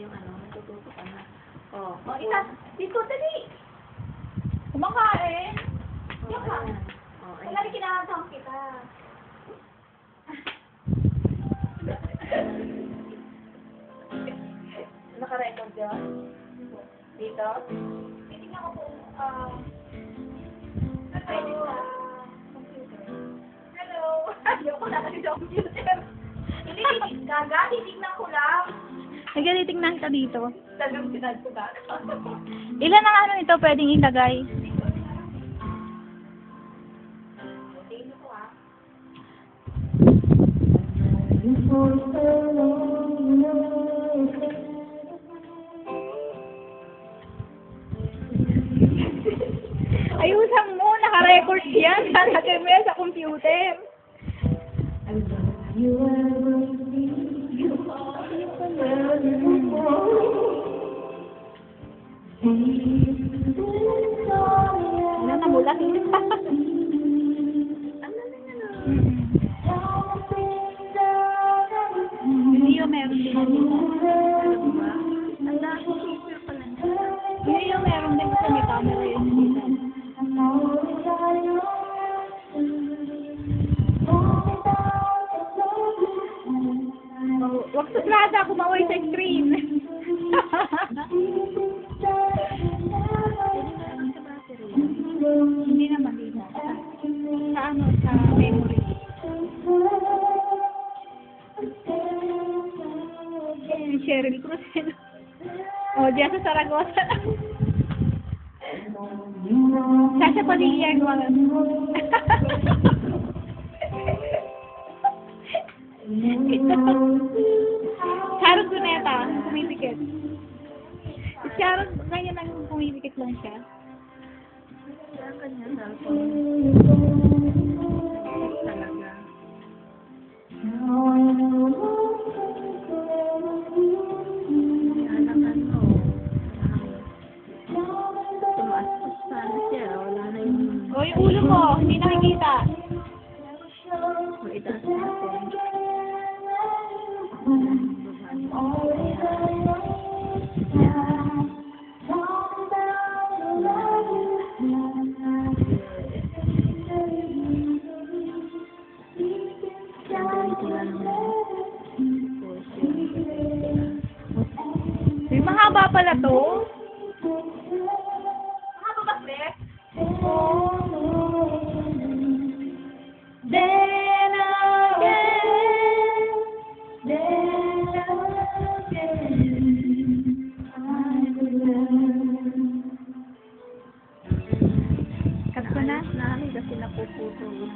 yung ano, natututo ka na. Oh, O, isa. Dito, dali. Kumakain. Yan ka. Oh, Wala rin kinakasama kita. Naka-record yun? Dito? Titignan ko po, pwede sa computer. Hello! Ayoko na kasi sa computer. Hindi, gaga, titignan ko lang. Nagaliting kita dito. Talagang sinad ko gaga. Ilan ang ano nito pwedeng ilagay? Tingnan ko ah. Ayusan mo, naka-record yan. Lalagay mo yan sa computer. Ano na mula? Yung meron din dito. ang dami super pala niya. Yung meron din kasi may camera yun dito. Wag sa plaza, kumaway sa screen. Hindi naman dito. Sa ano, sa memory. Cheryl Cruz. O, diyan sa Saragossa. Sasha Padilla, gawa. Sharon Cuneta, pumipikit. Si Sharon, ganyan lang pumipikit lang siya. Kaya kanya cellphone. Talaga. Alangan mo. Tumaas pa sana siya. Wala na yung... O, yung ulo mo, hindi nakikita. Itaas natin. May mahaba pala to. Mahaba ba, Beth? Then again. Cut ko na. Nahin kasi napuputol.